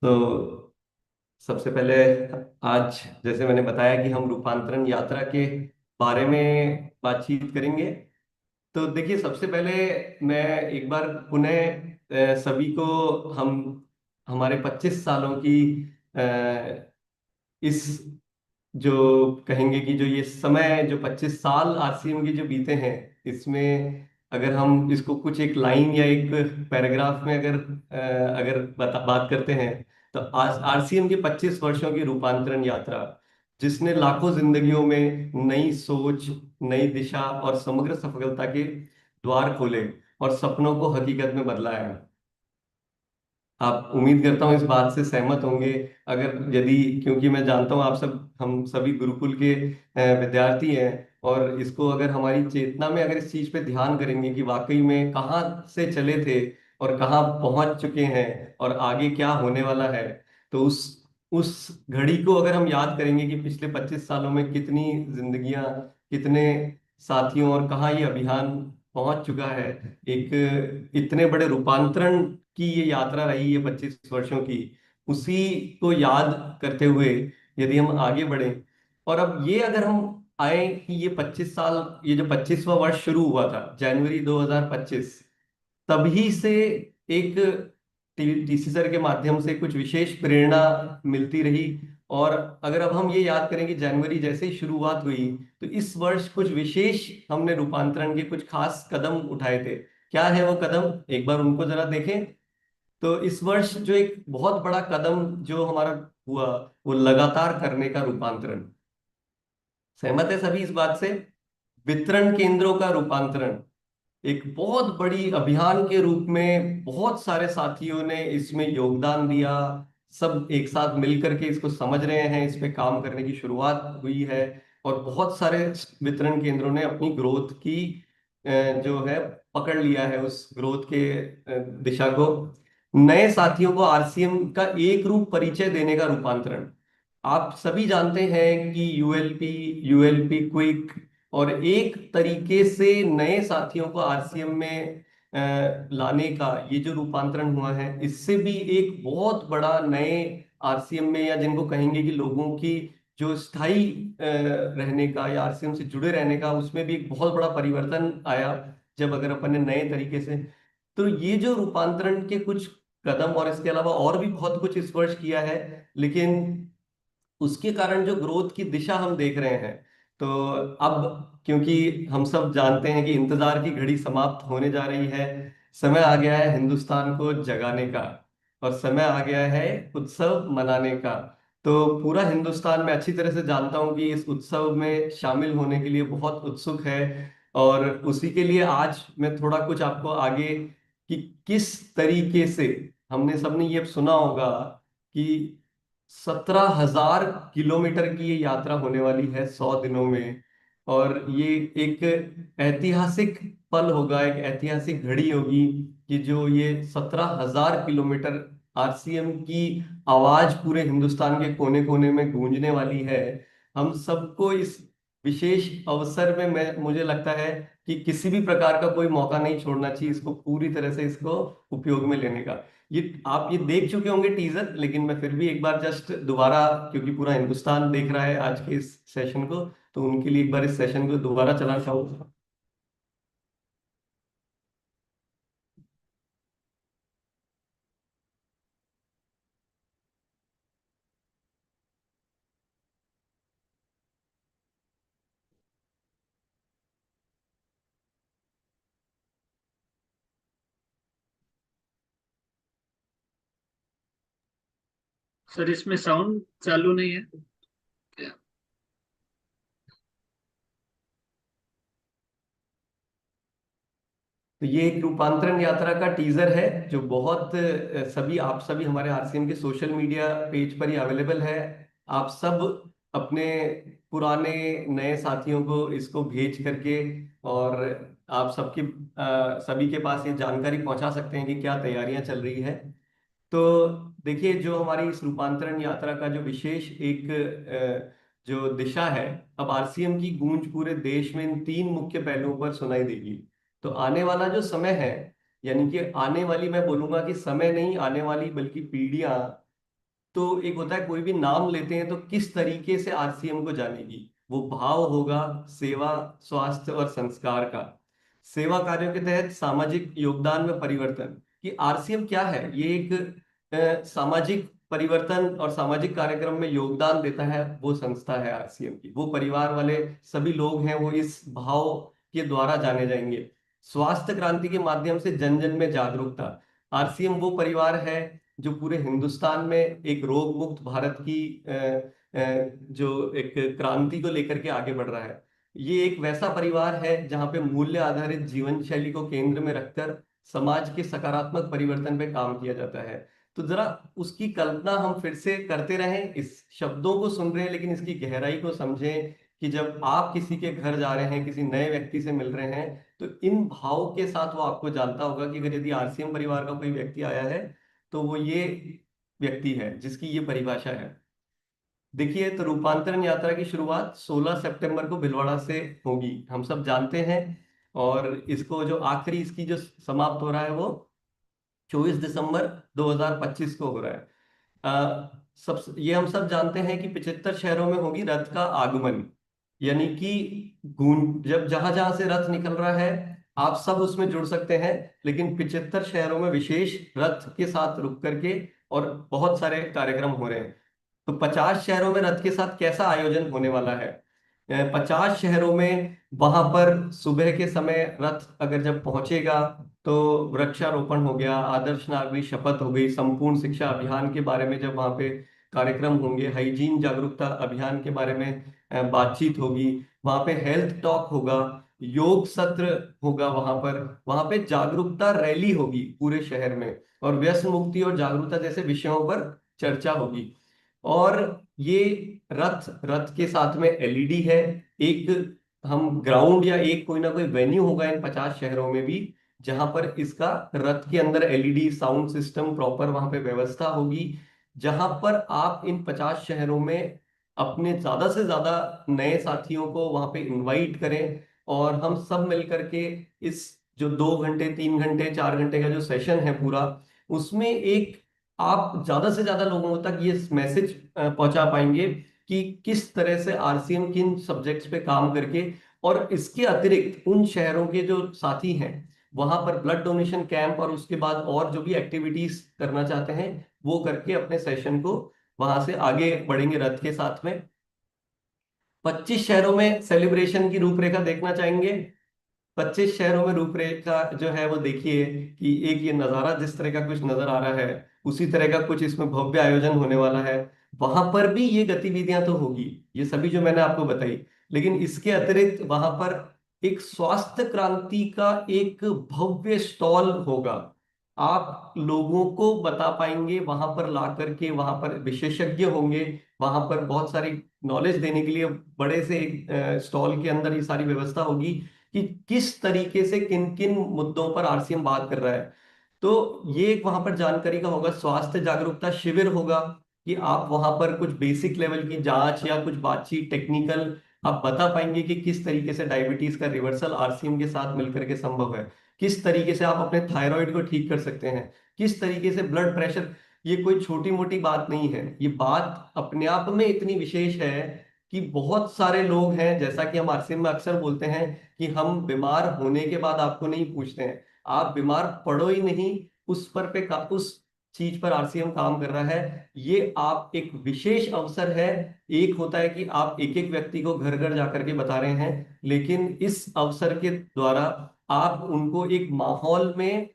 तो सबसे पहले आज जैसे मैंने बताया कि हम रूपांतरण यात्रा के बारे में बातचीत करेंगे। तो देखिए, सबसे पहले मैं एक बार पुनः सभी को हम हमारे 25 सालों की इस जो कहेंगे कि जो ये समय जो 25 साल आरसीएम के जो बीते हैं, इसमें अगर हम इसको कुछ एक लाइन या एक पैराग्राफ में अगर बात करते हैं, तो आज आरसीएम के 25 वर्षों की रूपांतरण यात्रा, जिसने लाखों जिंदगियों में नई सोच, नई दिशा और समग्र सफलता के द्वार खोले और सपनों को हकीकत में बदला है। आप, उम्मीद करता हूँ, इस बात से सहमत होंगे। अगर यदि, क्योंकि मैं जानता हूँ आप सब, हम सभी गुरुकुल के विद्यार्थी हैं, और इसको अगर हमारी चेतना में अगर इस चीज पे ध्यान करेंगे कि वाकई में कहाँ से चले थे और कहाँ पहुंच चुके हैं और आगे क्या होने वाला है, तो उस घड़ी को अगर हम याद करेंगे कि पिछले 25 सालों में कितनी जिंदगियां, कितने साथियों और कहाँ ये अभियान पहुंच चुका है। एक इतने बड़े रूपांतरण की ये यात्रा रही है 25 वर्षों की, उसी को याद करते हुए यदि हम आगे बढ़े, और अब ये अगर हम आए कि ये 25 साल, ये जो 25वां वर्ष शुरू हुआ था जनवरी 2025, तभी से एक टीसी सर के माध्यम से कुछ विशेष प्रेरणा मिलती रही। और अगर अब हम ये याद करें कि जनवरी जैसे ही शुरुआत हुई, तो इस वर्ष कुछ विशेष हमने रूपांतरण के कुछ खास कदम उठाए थे। क्या है वो कदम, एक बार उनको जरा देखें। तो इस वर्ष जो एक बहुत बड़ा कदम जो हमारा हुआ, वो लगातार करने का रूपांतरण। सहमत है सभी इस बात से? वितरण केंद्रों का रूपांतरण एक बहुत बड़ी अभियान के रूप में बहुत सारे साथियों ने इसमें योगदान दिया। सब एक साथ मिलकर के इसको समझ रहे हैं, इस पे काम करने की शुरुआत हुई है। और बहुत सारे वितरण केंद्रों ने अपनी ग्रोथ की जो है पकड़ लिया है, उस ग्रोथ के दिशा को। नए साथियों को आरसीएम का एक रूप परिचय देने का रूपांतरण। आप सभी जानते हैं कि यूएलपी, यूएलपी क्विक, और एक तरीके से नए साथियों को आरसीएम में लाने का ये जो रूपांतरण हुआ है, इससे भी एक बहुत बड़ा नए आरसीएम में, या जिनको कहेंगे कि लोगों की जो स्थायी रहने का या आरसीएम से जुड़े रहने का, उसमें भी एक बहुत बड़ा परिवर्तन आया जब अगर अपन ने नए तरीके से। तो ये जो रूपांतरण के कुछ कदम, और इसके अलावा और भी बहुत कुछ इस वर्ष किया है, लेकिन उसके कारण जो ग्रोथ की दिशा हम देख रहे हैं। तो अब, क्योंकि हम सब जानते हैं कि इंतजार की घड़ी समाप्त होने जा रही है, समय आ गया है हिंदुस्तान को जगाने का, और समय आ गया है उत्सव मनाने का। तो पूरा हिंदुस्तान, मैं अच्छी तरह से जानता हूं कि इस उत्सव में शामिल होने के लिए बहुत उत्सुक है। और उसी के लिए आज मैं थोड़ा कुछ आपको आगे कि किस तरीके से, हमने सबने ये सुना होगा कि 17,000 किलोमीटर की ये यात्रा होने वाली है 100 दिनों में। और ये एक ऐतिहासिक पल होगा, एक ऐतिहासिक घड़ी होगी कि जो ये 17,000 किलोमीटर आरसीएम की आवाज पूरे हिंदुस्तान के कोने कोने में गूंजने वाली है। हम सबको इस विशेष अवसर में, मैं मुझे लगता है कि किसी भी प्रकार का कोई मौका नहीं छोड़ना चाहिए, इसको पूरी तरह से इसको उपयोग में लेने का। ये आप ये देख चुके होंगे टीजर, लेकिन मैं फिर भी एक बार जस्ट दोबारा, क्योंकि पूरा हिंदुस्तान देख रहा है आज के इस सेशन को, तो उनके लिए एक बार इस सेशन को दोबारा चलाना चाहूंगा। सर इसमें साउंड चालू नहीं है क्या? तो ये एक रूपांतरण यात्रा का टीजर है, जो बहुत सभी, आप सभी हमारे आरसीएम के सोशल मीडिया पेज पर ही अवेलेबल है। आप सब अपने पुराने नए साथियों को इसको भेज करके, और आप सबके सभी के पास ये जानकारी पहुंचा सकते हैं कि क्या तैयारियां चल रही है। तो देखिए, जो हमारी इस रूपांतरण यात्रा का जो विशेष एक जो दिशा है, अब आरसीएम की गूंज पूरे देश में इन तीन मुख्य पहलुओं पर सुनाई देगी। तो आने वाला जो समय है, यानी कि आने वाली, मैं बोलूंगा कि समय नहीं आने वाली बल्कि पीढ़ियां, तो एक होता है कोई भी नाम लेते हैं तो किस तरीके से आरसीएम को जानेगी। वो भाव होगा सेवा, स्वास्थ्य और संस्कार का। सेवा कार्यों के तहत सामाजिक योगदान में परिवर्तन, कि आरसीएम क्या है, ये एक सामाजिक परिवर्तन और सामाजिक कार्यक्रम में योगदान देता है, वो संस्था है आरसीएम की। वो परिवार वाले सभी लोग हैं, वो इस भाव के द्वारा जाने जाएंगे। स्वास्थ्य क्रांति के माध्यम से जन जन में जागरूकता, आरसीएम वो परिवार है जो पूरे हिंदुस्तान में एक रोग मुक्त भारत की जो एक क्रांति को लेकर के आगे बढ़ रहा है। ये एक वैसा परिवार है जहाँ पे मूल्य आधारित जीवन शैली को केंद्र में रखकर समाज के सकारात्मक परिवर्तन पे काम किया जाता है। तो जरा उसकी कल्पना हम फिर से करते रहें, इस शब्दों को सुन रहे हैं लेकिन इसकी गहराई को समझें कि जब आप किसी के घर जा रहे हैं, किसी नए व्यक्ति से मिल रहे हैं, तो इन भाव के साथ वो आपको जानता होगा कि अगर यदि आरसीएम परिवार का कोई व्यक्ति आया है तो वो ये व्यक्ति है जिसकी ये परिभाषा है। देखिए, तो रूपांतरण यात्रा की शुरुआत 16 सितंबर को भीलवाड़ा से होगी, हम सब जानते हैं। और इसको जो आखिरी इसकी जो समाप्त हो रहा है वो 24 दिसंबर 2025 को हो रहा है। सब ये हम सब जानते हैं कि 75 शहरों में होगी रथ का आगमन। यानी कि गूंज जब जहां जहां से रथ निकल रहा है आप सब उसमें जुड़ सकते हैं, लेकिन 75 शहरों में विशेष रथ के साथ रुक करके और बहुत सारे कार्यक्रम हो रहे हैं। तो 50 शहरों में रथ के साथ कैसा आयोजन होने वाला है? 50 शहरों में वहां पर सुबह के समय रथ अगर जब पहुंचेगा तो वृक्षारोपण हो गया, आदर्श नागरिक शपथ हो गई, संपूर्ण शिक्षा अभियान के बारे में जब वहां पे कार्यक्रम होंगे, हाइजीन जागरूकता अभियान के बारे में बातचीत होगी, वहां पे हेल्थ टॉक होगा, योग सत्र होगा, वहां पे जागरूकता रैली होगी पूरे शहर में, और व्यसन मुक्ति और जागरूकता जैसे विषयों पर चर्चा होगी। और ये रथ रथ के साथ में एलईडी है। एक हम ग्राउंड या एक कोई ना कोई वेन्यू होगा इन 50 शहरों में भी, जहां पर इसका रथ के अंदर एलईडी साउंड सिस्टम प्रॉपर वहां पे व्यवस्था होगी, जहां पर आप इन 50 शहरों में अपने ज्यादा से ज्यादा नए साथियों को वहां पे इनवाइट करें, और हम सब मिलकर के इस जो 2 घंटे 3 घंटे 4 घंटे का जो सेशन है पूरा, उसमें एक आप ज्यादा से ज्यादा लोगों तक ये मैसेज पहुंचा पाएंगे कि किस तरह से आरसीएम किन सब्जेक्ट्स पे काम करके, और इसके अतिरिक्त उन शहरों के जो साथी हैं वहां पर ब्लड डोनेशन कैंप और उसके बाद और जो भी एक्टिविटीज करना चाहते हैं वो करके अपने सेशन को वहां से आगे बढ़ेंगे रथ के साथ में। 25 शहरों में सेलिब्रेशन की रूपरेखा देखना चाहेंगे। 25 शहरों में रूपरेखा जो है वो देखिए कि एक ये नजारा जिस तरह का कुछ नजर आ रहा है उसी तरह का कुछ इसमें भव्य आयोजन होने वाला है। वहां पर भी ये गतिविधियां तो होगी, ये सभी जो मैंने आपको बताई, लेकिन इसके अतिरिक्त वहां पर एक स्वास्थ्य क्रांति का एक भव्य स्टॉल होगा। आप लोगों को बता पाएंगे वहां पर ला करके, वहां पर विशेषज्ञ होंगे, वहां पर बहुत सारी नॉलेज देने के लिए बड़े से एक स्टॉल के अंदर ये सारी व्यवस्था होगी कि किस तरीके से किन किन मुद्दों पर आरसीएम बात कर रहा है। तो ये एक वहां पर जानकारी का होगा। स्वास्थ्य जागरूकता शिविर होगा कि आप वहां पर कुछ बेसिक लेवल की जांच या कुछ बातचीत टेक्निकल आप बता पाएंगे कि किस तरीके से डायबिटीज का रिवर्सल आरसीएम के साथ मिलकर के संभव है, किस तरीके से आप अपने थायराइड को ठीक कर सकते हैं, किस तरीके से ब्लड प्रेशर। ये कोई छोटी मोटी बात नहीं है, ये बात अपने आप में इतनी विशेष है कि बहुत सारे लोग हैं, जैसा कि हम आरसीएम में अक्सर बोलते हैं कि हम बीमार होने के बाद आपको नहीं पूछते हैं, आप बीमार पड़ो ही नहीं, उस पर उस चीज पर आरसीएम काम कर रहा है। ये आप एक विशेष अवसर है। एक होता है कि आप एक एक व्यक्ति को घर घर जाकर के बता रहे हैं, लेकिन इस अवसर के द्वारा आप उनको एक माहौल में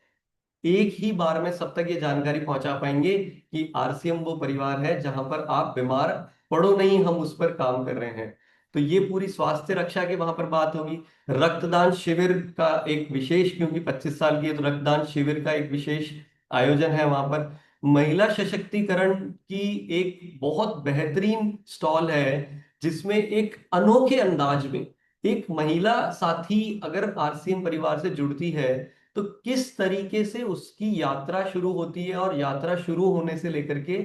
एक ही बार में सब तक ये जानकारी पहुंचा पाएंगे कि आरसीएम वो परिवार है जहां पर आप बीमार पड़ो नहीं, हम उस पर काम कर रहे हैं। तो ये पूरी स्वास्थ्य रक्षा की वहां पर बात होगी। रक्तदान शिविर का एक विशेष, क्योंकि 25 साल की है तो रक्तदान शिविर का एक विशेष आयोजन है वहां पर। महिला सशक्तिकरण की एक बहुत बेहतरीन स्टॉल है, जिसमें एक अनोखे अंदाज में एक महिला साथी अगर आरसीएम परिवार से जुड़ती है तो किस तरीके से उसकी यात्रा शुरू होती है, और यात्रा शुरू होने से लेकर के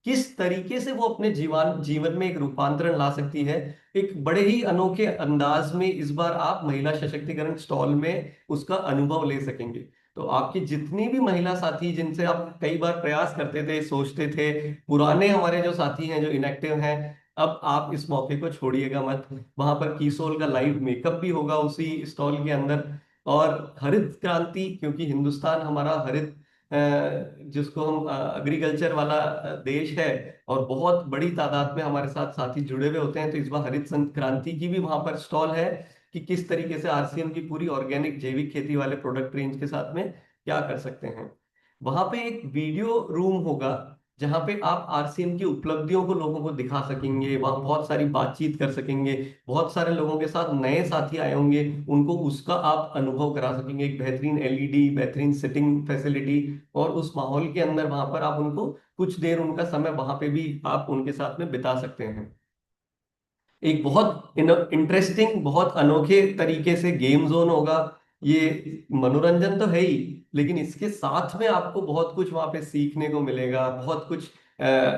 किस तरीके से वो अपने जीवन में एक रूपांतरण ला सकती है। एक बड़े ही अनोखे अंदाज में इस बार आप महिला सशक्तिकरण स्टॉल में उसका अनुभव ले सकेंगे। तो आपकी जितनी भी महिला साथी जिनसे आप कई बार प्रयास करते थे, सोचते थे, पुराने हमारे जो साथी हैं जो इनएक्टिव हैं, अब आप इस मौके को छोड़िएगा मत। वहां पर कीसोल का लाइव मेकअप भी होगा उसी स्टॉल के अंदर। और हरित क्रांति, क्योंकि हिंदुस्तान हमारा हरित जिसको हम एग्रीकल्चर वाला देश है, और बहुत बड़ी तादाद में हमारे साथ साथी जुड़े हुए होते हैं, तो इस बार हरित क्रांति की भी वहां पर स्टॉल है कि किस तरीके से आरसीएम की पूरी ऑर्गेनिक जैविक खेती वाले प्रोडक्ट रेंज के साथ में क्या कर सकते हैं। वहां पे एक वीडियो रूम होगा जहां पे आप आरसीएम की उपलब्धियों को लोगों को दिखा सकेंगे, वहां बहुत सारी बातचीत कर सकेंगे, बहुत सारे लोगों के साथ नए साथी आए होंगे, उनको उसका आप अनुभव करा सकेंगे, एक बेहतरीन एलईडी, बेहतरीन सिटिंग फैसिलिटी, और उस माहौल के अंदर वहां पर आप उनको कुछ देर उनका समय वहां पे भी आप उनके साथ में बिता सकते हैं। एक बहुत इंटरेस्टिंग, बहुत अनोखे तरीके से गेम जोन होगा। ये मनोरंजन तो है ही, लेकिन इसके साथ में आपको बहुत कुछ वहां पे सीखने को मिलेगा, बहुत कुछ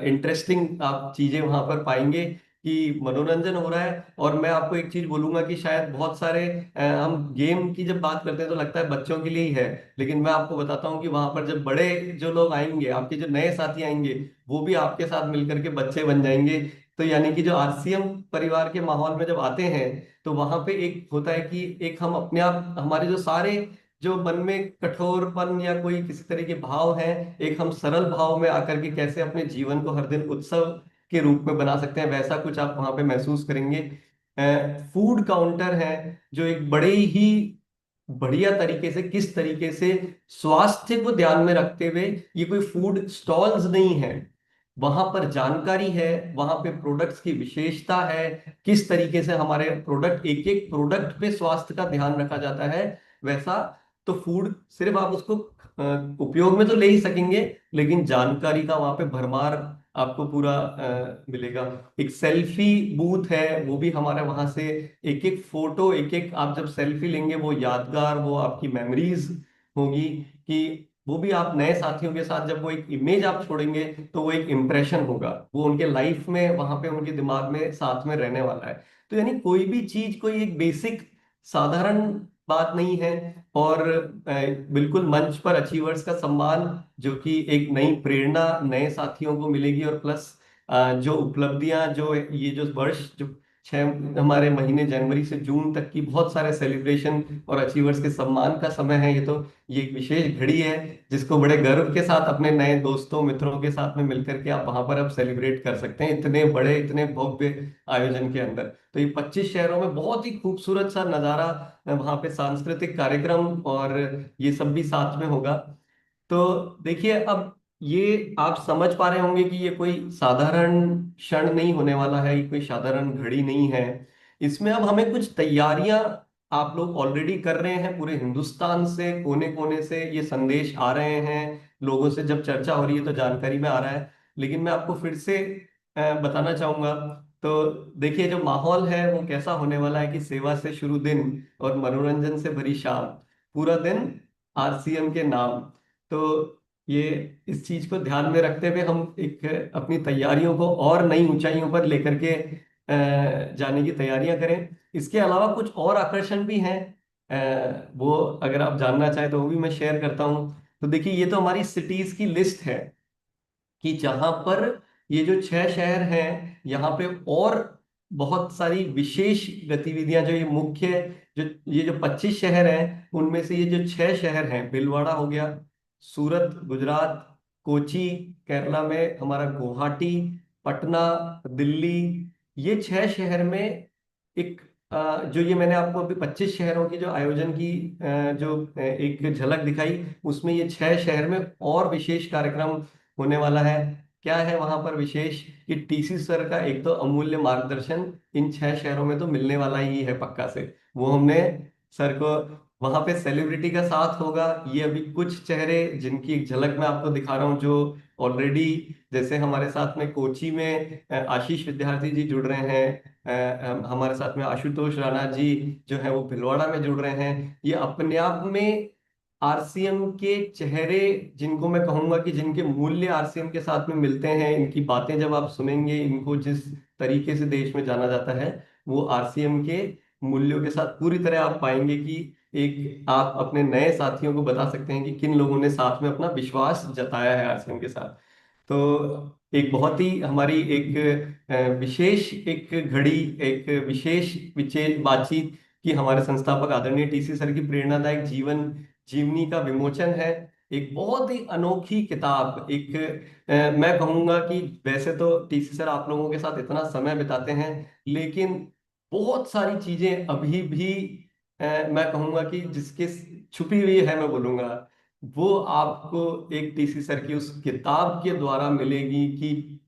इंटरेस्टिंग आप चीजें वहां पर पाएंगे कि मनोरंजन हो रहा है। और मैं आपको एक चीज बोलूंगा कि शायद बहुत सारे हम गेम की जब बात करते हैं तो लगता है बच्चों के लिए ही है, लेकिन मैं आपको बताता हूँ कि वहां पर जब बड़े जो लोग आएंगे, आपके जो नए साथी आएंगे, वो भी आपके साथ मिलकर के बच्चे बन जाएंगे। तो यानी कि जो आरसीएम परिवार के माहौल में जब आते हैं, तो वहां पे एक होता है कि एक हम अपने आप, हमारे जो सारे जो मन में कठोरपन या कोई किसी तरह के भाव हैं, एक हम सरल भाव में आकर के कैसे अपने जीवन को हर दिन उत्सव के रूप में बना सकते हैं, वैसा कुछ आप वहां पे महसूस करेंगे। फूड काउंटर है जो एक बड़े ही बढ़िया तरीके से, किस तरीके से स्वास्थ्य को ध्यान में रखते हुए, ये कोई फूड स्टॉल्स नहीं है, वहां पर जानकारी है, वहां पे प्रोडक्ट्स की विशेषता है, किस तरीके से हमारे प्रोडक्ट, एक एक प्रोडक्ट पे स्वास्थ्य का ध्यान रखा जाता है, वैसा। तो फूड सिर्फ आप उसको उपयोग में तो ले ही सकेंगे, लेकिन जानकारी का वहां पे भरमार आपको पूरा मिलेगा। एक सेल्फी बूथ है, वो भी हमारा वहां से, एक एक फोटो, एक एक आप जब सेल्फी लेंगे वो यादगार, वो आपकी मेमोरीज होगी, कि वो भी आप नए साथियों के साथ जब वो एक इमेज आप छोड़ेंगे तो वो एक इम्प्रेशन होगा, वो उनके लाइफ में वहां पे उनके दिमाग में साथ में रहने वाला है। तो यानी कोई भी चीज कोई एक बेसिक साधारण बात नहीं है। और बिल्कुल मंच पर अचीवर्स का सम्मान, जो कि एक नई प्रेरणा नए साथियों को मिलेगी, और प्लस जो उपलब्धियां, जो ये जो वर्ष, जो 6 महीने जनवरी से जून तक की बहुत सारे सेलिब्रेशन और अचीवर्स के सम्मान का समय है, ये एक विशेष घड़ी है जिसको बड़े गर्व के साथ अपने नए दोस्तों मित्रों के साथ में मिलकर के आप वहां पर अब सेलिब्रेट कर सकते हैं, इतने बड़े इतने भव्य आयोजन के अंदर। तो ये 25 शहरों में बहुत ही खूबसूरत सा नजारा, वहां पे सांस्कृतिक कार्यक्रम और ये सब भी साथ में होगा। तो देखिए, अब ये आप समझ पा रहे होंगे कि ये कोई साधारण क्षण नहीं होने वाला है, ये कोई साधारण घड़ी नहीं है। इसमें अब हमें कुछ तैयारियां, आप लोग ऑलरेडी कर रहे हैं, पूरे हिंदुस्तान से कोने कोने से ये संदेश आ रहे हैं, लोगों से जब चर्चा हो रही है तो जानकारी में आ रहा है। लेकिन मैं आपको फिर से बताना चाहूंगा। तो देखिए, जो माहौल है वो कैसा होने वाला है कि सेवा से शुरू दिन और मनोरंजन से भरी शाम, पूरा दिन आरसीएम के नाम। तो ये इस चीज को ध्यान में रखते हुए हम एक अपनी तैयारियों को और नई ऊंचाइयों पर लेकर के जाने की तैयारियां करें। इसके अलावा कुछ और आकर्षण भी हैं, वो अगर आप जानना चाहें तो वो भी मैं शेयर करता हूं। तो देखिए, ये तो हमारी सिटीज की लिस्ट है कि जहां पर ये जो 6 शहर हैं, यहाँ पे और बहुत सारी विशेष गतिविधियां, जो ये मुख्य, जो ये जो 25 शहर हैं, उनमें से ये जो 6 शहर हैं, भीलवाड़ा हो गया, सूरत गुजरात, कोची केरला में, हमारा गुवाहाटी, पटना दिल्ली, ये 6 शहर में एक जो ये मैंने आपको अभी 25 शहरों की जो आयोजन की जो एक झलक दिखाई, उसमें ये 6 शहर में और विशेष कार्यक्रम होने वाला है। क्या है वहां पर विशेष, कि टीसी सर का एक तो अमूल्य मार्गदर्शन इन 6 शहरों में तो मिलने वाला ही है पक्का से। वो हमने सर को, वहां पे सेलिब्रिटी का साथ होगा। ये अभी कुछ चेहरे जिनकी एक झलक मैं आपको दिखा रहा हूँ, जो ऑलरेडी, जैसे हमारे साथ में कोची में आशीष विद्यार्थी जी जुड़ रहे हैं, हमारे साथ में आशुतोष राणा जी जो है वो भिलवाड़ा में जुड़ रहे हैं। ये अपने आप में आरसीएम के चेहरे, जिनको मैं कहूंगा कि जिनके मूल्य आरसीएम के साथ में मिलते हैं, इनकी बातें जब आप सुनेंगे, इनको जिस तरीके से देश में जाना जाता है, वो आरसीएम के मूल्यों के साथ पूरी तरह आप पाएंगे कि एक आप अपने नए साथियों को बता सकते हैं कि किन लोगों ने साथ में अपना विश्वास जताया है आरसीएम के साथ। तो एक बहुत ही हमारी एक विशेष एक घड़ी, एक विशेष विशेष बातचीत की हमारे संस्थापक आदरणीय टीसी सर की प्रेरणादायक जीवन जीवनी का विमोचन है। एक बहुत ही अनोखी किताब, एक मैं कहूंगा कि वैसे तो टीसी सर आप लोगों के साथ इतना समय बिताते हैं, लेकिन बहुत सारी चीजें अभी भी मैं कहूंगा कि जिसके छुपी हुई है, मैं बोलूंगा वो आपको एक टीसी सर की उस किताब के द्वारा मिलेगी कि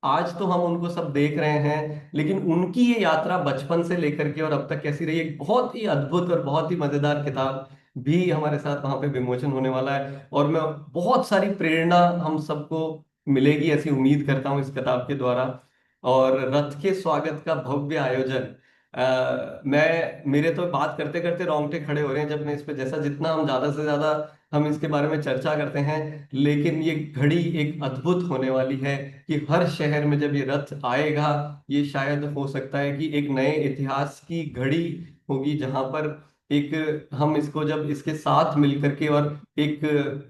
आज तो हम उनको सब देख रहे हैं, लेकिन उनकी ये यात्रा बचपन से लेकर के और अब तक कैसी रही। एक बहुत ही अद्भुत और बहुत ही मजेदार किताब भी हमारे साथ वहां पे विमोचन होने वाला है, और मैं बहुत सारी प्रेरणा हम सबको मिलेगी ऐसी उम्मीद करता हूँ इस किताब के द्वारा। और रथ के स्वागत का भव्य आयोजन, मैं मेरे तो बात करते करते रोंगटे खड़े हो रहे हैं जब मैं इस पे, जैसा जितना हम ज्यादा से ज्यादा हम इसके बारे में चर्चा करते हैं, लेकिन ये घड़ी एक अद्भुत होने वाली है कि हर शहर में जब ये रथ आएगा, ये शायद हो सकता है कि एक नए इतिहास की घड़ी होगी, जहां पर एक हम इसको जब इसके साथ मिलकर के और एक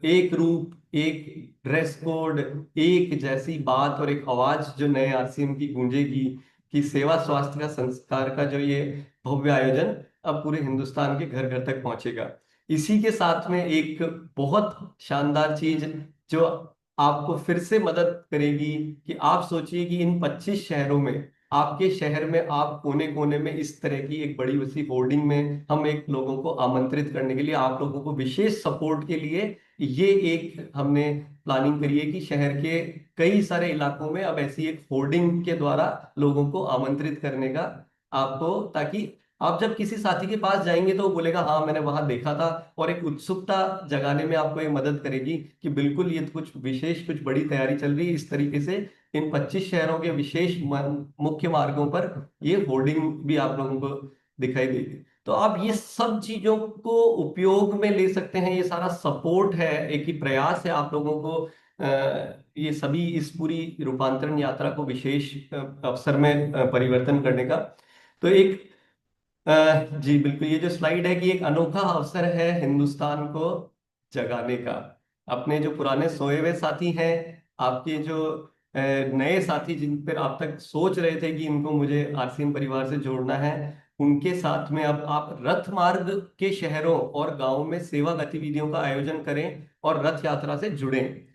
एक रूप, एक ड्रेस कोड, एक जैसी बात और एक आवाज जो नए आरसीएम की गूंजेगी कि सेवा स्वास्थ्य का संस्कार का जो ये भव्य आयोजन अब पूरे हिंदुस्तान के घर घर तक पहुंचेगा। इसी के साथ में एक बहुत शानदार चीज जो आपको फिर से मदद करेगी कि आप सोचिए कि इन 25 शहरों में, आपके शहर में आप कोने कोने में इस तरह की एक बड़ी सी होर्डिंग में हम एक लोगों को आमंत्रित करने के लिए, आप लोगों को विशेष सपोर्ट के लिए ये एक हमने प्लानिंग करी है कि शहर के कई सारे इलाकों में अब ऐसी एक होर्डिंग के द्वारा लोगों को आमंत्रित करने का आपको, ताकि आप जब किसी साथी के पास जाएंगे तो वो बोलेगा हाँ मैंने वहां देखा था, और एक उत्सुकता जगाने में आपको ये मदद करेगी कि बिल्कुल ये कुछ विशेष, कुछ बड़ी तैयारी चल रही है। इस तरीके से इन 25 शहरों के विशेष मुख्य मार्गों पर ये होर्डिंग भी आप लोगों को दिखाई देगी। तो आप ये सब चीजों को उपयोग में ले सकते हैं। ये सारा सपोर्ट है, एक ही प्रयास है आप लोगों को ये सभी इस पूरी रूपांतरण यात्रा को विशेष अवसर में परिवर्तन करने का। तो एक जी बिल्कुल, ये जो स्लाइड है कि एक अनोखा अवसर है हिंदुस्तान को जगाने का। अपने जो पुराने सोए हुए साथी हैं, आपके जो नए साथी जिन पर आप तक सोच रहे थे कि इनको मुझे आरसीएम परिवार से जोड़ना है, उनके साथ में अब आप रथ मार्ग के शहरों और गांवों में सेवा गतिविधियों का आयोजन करें और रथ यात्रा से जुड़ें।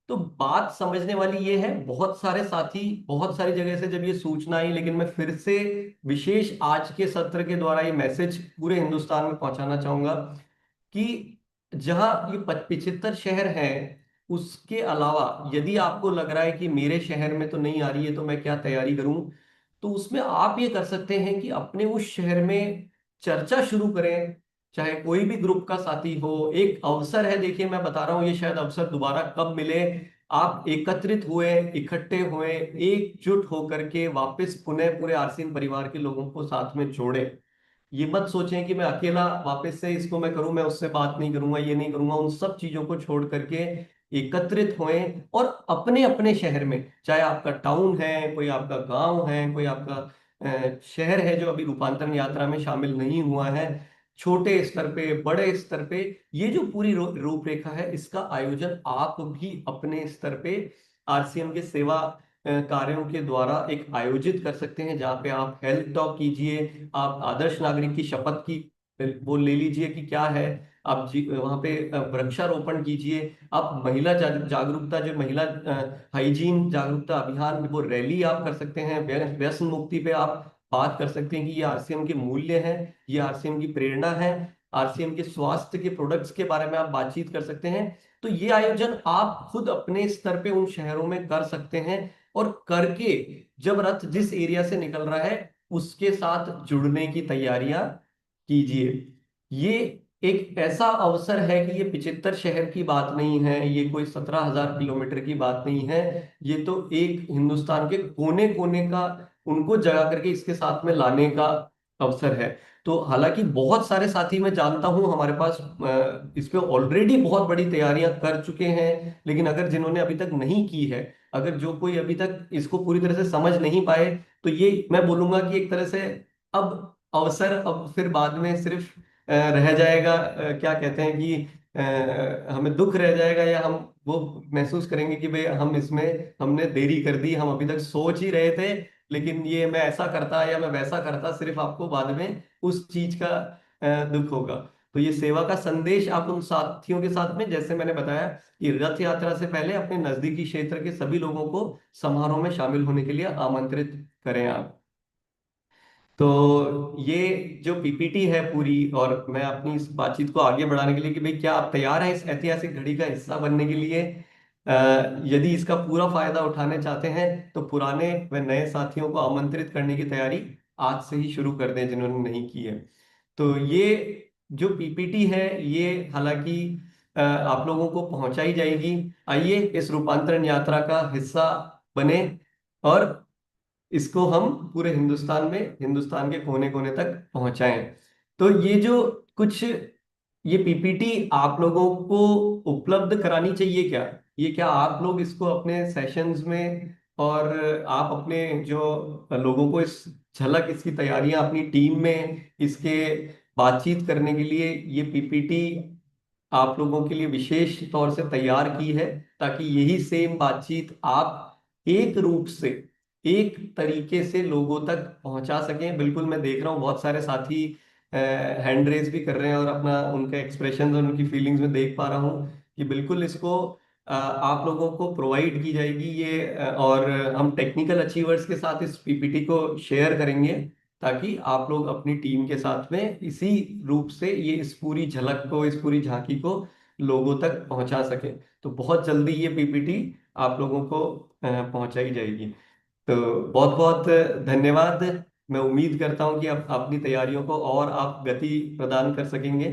तो बात समझने वाली ये है, बहुत सारे साथी बहुत सारी जगह से जब ये सूचना आई, लेकिन मैं फिर से विशेष आज के सत्र के द्वारा ये मैसेज पूरे हिंदुस्तान में पहुंचाना चाहूंगा कि जहां ये 75 शहर हैं, उसके अलावा यदि आपको लग रहा है कि मेरे शहर में तो नहीं आ रही है तो मैं क्या तैयारी करूं, तो उसमें आप ये कर सकते हैं कि अपने उस शहर में चर्चा शुरू करें। चाहे कोई भी ग्रुप का साथी हो, एक अवसर है, देखिए मैं बता रहा हूं ये शायद अवसर दोबारा कब मिले। आप एकत्रित हुए, इकट्ठे हुए, एकजुट होकर के वापस पुनः पूरे आरसीएम परिवार के लोगों को साथ में जोड़ें। ये मत सोचें कि मैं अकेला वापस से इसको मैं करूं, मैं उससे बात नहीं करूंगा, ये नहीं करूंगा। उन सब चीजों को छोड़ करके एकत्रित होएं और अपने अपने शहर में, चाहे आपका टाउन है, कोई आपका गांव है, कोई आपका शहर है जो अभी रूपांतरण यात्रा में शामिल नहीं हुआ है, छोटे स्तर पे बड़े स्तर पे ये जो पूरी रूपरेखा है, इसका आयोजन आप भी अपने स्तर पे आरसीएम के सेवा कार्यों के द्वारा एक आयोजित कर सकते हैं, जहाँ पे आप हेल्थ टॉक कीजिए, आप आदर्श नागरिक की शपथ की वो ले लीजिए कि क्या है, आप वहाँ पे वृक्षारोपण कीजिए, आप महिला जागरूकता, जो महिला हाइजीन जागरूकता अभियान, वो रैली आप कर सकते हैं, व्यसन मुक्ति पे आप बात कर सकते हैं कि ये आरसीएम के मूल्य हैं, ये आरसीएम की प्रेरणा है, आरसीएम के स्वास्थ्य के प्रोडक्ट्स के बारे में आप बातचीत कर सकते हैं। तो ये आयोजन आप खुद अपने स्तर पे उन शहरों में कर सकते हैं, और करके जब रथ जिस एरिया से निकल रहा है उसके साथ जुड़ने की तैयारियां कीजिए। ये एक ऐसा अवसर है कि ये 75 शहर की बात नहीं है, ये कोई 17,000 किलोमीटर की बात नहीं है, ये तो एक हिंदुस्तान के कोने कोने का उनको जगा करके इसके साथ में लाने का अवसर है। तो हालांकि बहुत सारे साथी मैं जानता हूं हमारे पास इस पे ऑलरेडी बहुत बड़ी तैयारियां कर चुके हैं, लेकिन अगर जिन्होंने अभी तक नहीं की है, अगर जो कोई अभी तक इसको पूरी तरह से समझ नहीं पाए, तो ये मैं बोलूंगा कि एक तरह से अब अवसर अब फिर बाद में सिर्फ रह जाएगा, क्या कहते हैं कि हमें दुख रह जाएगा, या हम वो महसूस करेंगे कि भाई हम इसमें हमने देरी कर दी, हम अभी तक सोच ही रहे थे, लेकिन ये मैं ऐसा करता या मैं वैसा करता, सिर्फ आपको बाद में उस चीज का दुख होगा। तो ये सेवा का संदेश आप उन साथियों के साथ में, जैसे मैंने बताया कि रथ यात्रा से पहले अपने नजदीकी क्षेत्र के सभी लोगों को समारोह में शामिल होने के लिए आमंत्रित करें आप। तो ये जो पीपीटी है पूरी, और मैं अपनी इस बातचीत को आगे बढ़ाने के लिए कि भाई क्या आप तैयार हैं इस ऐतिहासिक घड़ी का हिस्सा बनने के लिए? यदि इसका पूरा फायदा उठाने चाहते हैं तो पुराने व नए साथियों को आमंत्रित करने की तैयारी आज से ही शुरू कर दें जिन्होंने नहीं की है। तो ये जो पीपीटी है, ये हालांकि आप लोगों को पहुंचाई जाएगी। आइए इस रूपांतरण यात्रा का हिस्सा बने, और इसको हम पूरे हिंदुस्तान में, हिंदुस्तान के कोने कोने तक पहुंचाएं। तो ये जो कुछ ये पीपीटी आप लोगों को उपलब्ध करानी चाहिए क्या? ये क्या आप लोग इसको अपने सेशंस में, और आप अपने जो लोगों को इस झलक इसकी तैयारियां अपनी टीम में इसके बातचीत करने के लिए ये पीपीटी आप लोगों के लिए विशेष तौर से तैयार की है, ताकि यही सेम बातचीत आप एक रूप से, एक तरीके से लोगों तक पहुंचा सकें। बिल्कुल, मैं देख रहा हूँ बहुत सारे साथी हैंड रेज भी कर रहे हैं, और अपना उनके एक्सप्रेशन और उनकी फीलिंग्स में देख पा रहा हूँ कि बिल्कुल इसको आप लोगों को प्रोवाइड की जाएगी ये, और हम टेक्निकल अचीवर्स के साथ इस पीपीटी को शेयर करेंगे, ताकि आप लोग अपनी टीम के साथ में इसी रूप से ये इस पूरी झलक को, इस पूरी झांकी को लोगों तक पहुंचा सके। तो बहुत जल्दी ये पीपीटी आप लोगों को पहुंचाई जाएगी। तो बहुत बहुत धन्यवाद। मैं उम्मीद करता हूं कि आप अपनी तैयारियों को और आप गति प्रदान कर सकेंगे।